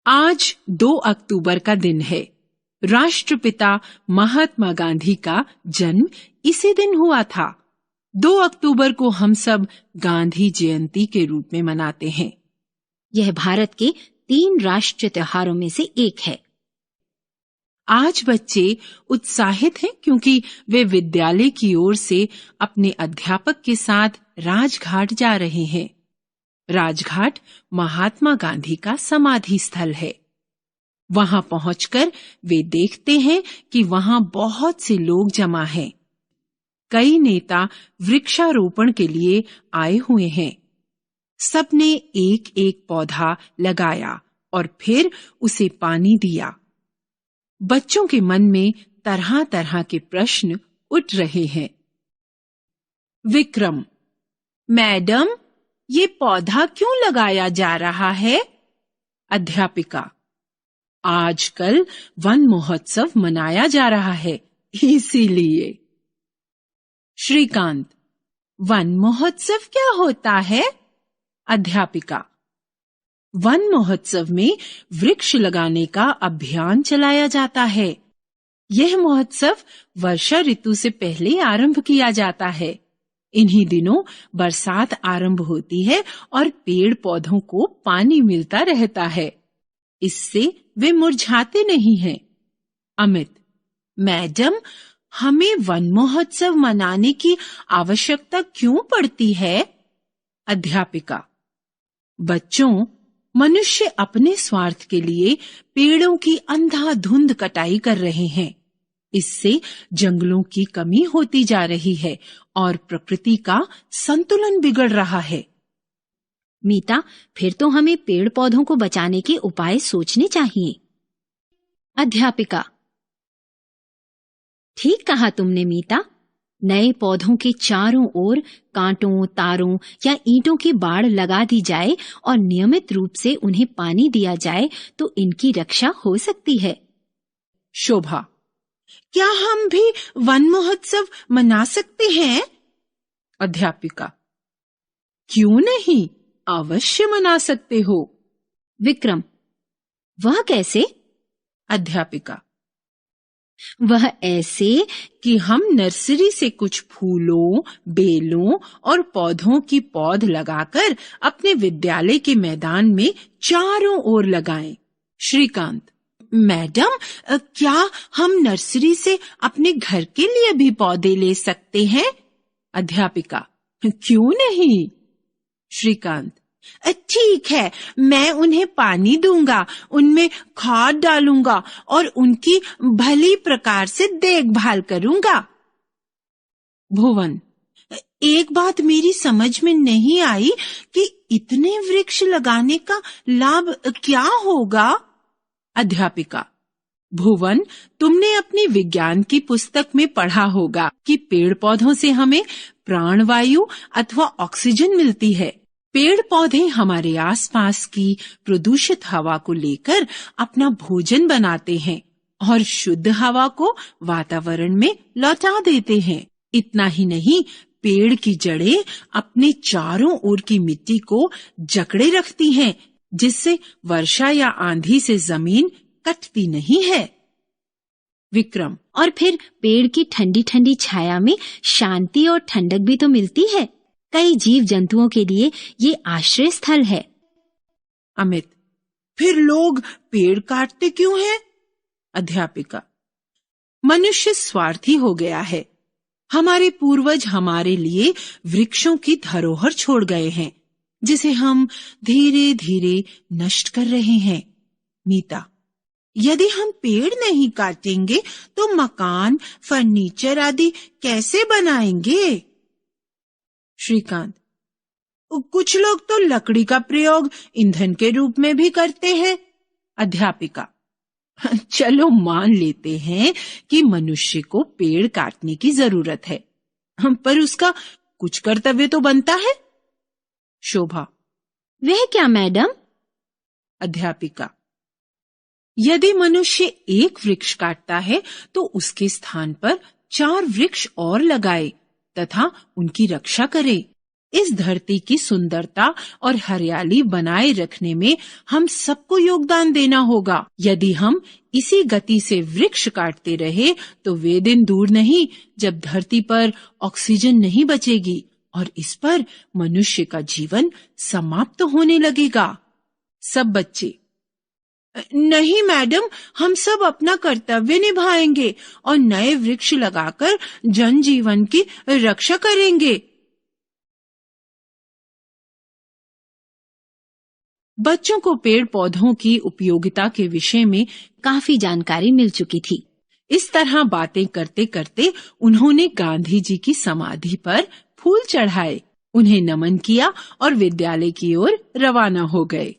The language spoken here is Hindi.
आज 2 अक्टूबर का दिन है। राष्ट्रपिता महात्मा गांधी का जन्म इसी दिन हुआ था। 2 अक्टूबर को हम सब गांधी जयंती के रूप में मनाते हैं। यह भारत के 3 राष्ट्रीय त्योहारों में से एक है। आज बच्चे उत्साहित हैं क्योंकि वे विद्यालय की ओर से अपने अध्यापक के साथ राजघाट जा रहे हैं। राजघाट महात्मा गांधी का समाधि स्थल है। वहां पहुंचकर वे देखते हैं कि वहां बहुत से लोग जमा हैं। कई नेता वृक्षारोपण के लिए आए हुए हैं। सबने एक एक पौधा लगाया और फिर उसे पानी दिया। बच्चों के मन में तरह तरह के प्रश्न उठ रहे हैं। विक्रम: मैडम, ये पौधा क्यों लगाया जा रहा है? अध्यापिका: आजकल वन महोत्सव मनाया जा रहा है, इसीलिए। श्रीकांत: वन महोत्सव क्या होता है? अध्यापिका: वन महोत्सव में वृक्ष लगाने का अभियान चलाया जाता है। यह महोत्सव वर्षा ऋतु से पहले आरंभ किया जाता है। इन्हीं दिनों बरसात आरंभ होती है और पेड़ पौधों को पानी मिलता रहता है। इससे वे मुरझाते नहीं हैं। अमित: मैडम, हमें वन महोत्सव मनाने की आवश्यकता क्यों पड़ती है? अध्यापिका: बच्चों, मनुष्य अपने स्वार्थ के लिए पेड़ों की अंधाधुंध कटाई कर रहे हैं। इससे जंगलों की कमी होती जा रही है और प्रकृति का संतुलन बिगड़ रहा है। मीता, फिर तो हमें पेड़ पौधों को बचाने के उपाय सोचने चाहिए। अध्यापिका: ठीक कहा तुमने मीता। नए पौधों के चारों ओर कांटों, तारों या ईंटों की बाड़ लगा दी जाए और नियमित रूप से उन्हें पानी दिया जाए तो इनकी रक्षा हो सकती है। शोभा: क्या हम भी वन महोत्सव मना सकते हैं? अध्यापिका: क्यों नहीं, अवश्य मना सकते हो। विक्रम: वह कैसे? अध्यापिका: वह ऐसे कि हम नर्सरी से कुछ फूलों, बेलों और पौधों की पौध लगाकर अपने विद्यालय के मैदान में चारों ओर लगाएं। श्रीकांत: मैडम, क्या हम नर्सरी से अपने घर के लिए भी पौधे ले सकते हैं? अध्यापिका: क्यों नहीं। श्रीकांत: ठीक है, मैं उन्हें पानी दूंगा, उनमें खाद डालूंगा और उनकी भली प्रकार से देखभाल करूंगा। भुवन: एक बात मेरी समझ में नहीं आई कि इतने वृक्ष लगाने का लाभ क्या होगा? अध्यापिका: भुवन, तुमने अपनी विज्ञान की पुस्तक में पढ़ा होगा कि पेड़ पौधों से हमें प्राणवायु अथवा ऑक्सीजन मिलती है। पेड़ पौधे हमारे आसपास की प्रदूषित हवा को लेकर अपना भोजन बनाते हैं और शुद्ध हवा को वातावरण में लौटा देते हैं। इतना ही नहीं, पेड़ की जड़ें अपने चारों ओर की मिट्टी को जकड़े रखती हैं, जिससे वर्षा या आंधी से जमीन कटती नहीं है। विक्रम: और फिर पेड़ की ठंडी ठंडी छाया में शांति और ठंडक भी तो मिलती है। कई जीव जंतुओं के लिए ये आश्रय स्थल है। अमित: फिर लोग पेड़ काटते क्यों हैं? अध्यापिका: मनुष्य स्वार्थी हो गया है। हमारे पूर्वज हमारे लिए वृक्षों की धरोहर छोड़ गए हैं, जिसे हम धीरे धीरे नष्ट कर रहे हैं। मीता: यदि हम पेड़ नहीं काटेंगे तो मकान, फर्नीचर आदि कैसे बनाएंगे? श्रीकांत: कुछ लोग तो लकड़ी का प्रयोग ईंधन के रूप में भी करते हैं। अध्यापिका: चलो मान लेते हैं कि मनुष्य को पेड़ काटने की जरूरत है, पर उसका कुछ कर्तव्य तो बनता है। शोभा: वह क्या मैडम? अध्यापिका: यदि मनुष्य एक वृक्ष काटता है तो उसके स्थान पर 4 वृक्ष और लगाए तथा उनकी रक्षा करे। इस धरती की सुंदरता और हरियाली बनाए रखने में हम सबको योगदान देना होगा। यदि हम इसी गति से वृक्ष काटते रहे तो वे दिन दूर नहीं जब धरती पर ऑक्सीजन नहीं बचेगी और इस पर मनुष्य का जीवन समाप्त होने लगेगा। सब बच्चे, नहीं मैडम, हम सब अपना कर्तव्य निभाएंगे और नए वृक्ष लगाकर जनजीवन की रक्षा करेंगे। बच्चों को पेड़ पौधों की उपयोगिता के विषय में काफी जानकारी मिल चुकी थी। इस तरह बातें करते करते उन्होंने गांधी जी की समाधि पर फूल चढ़ाए, उन्हें नमन किया और विद्यालय की ओर रवाना हो गए।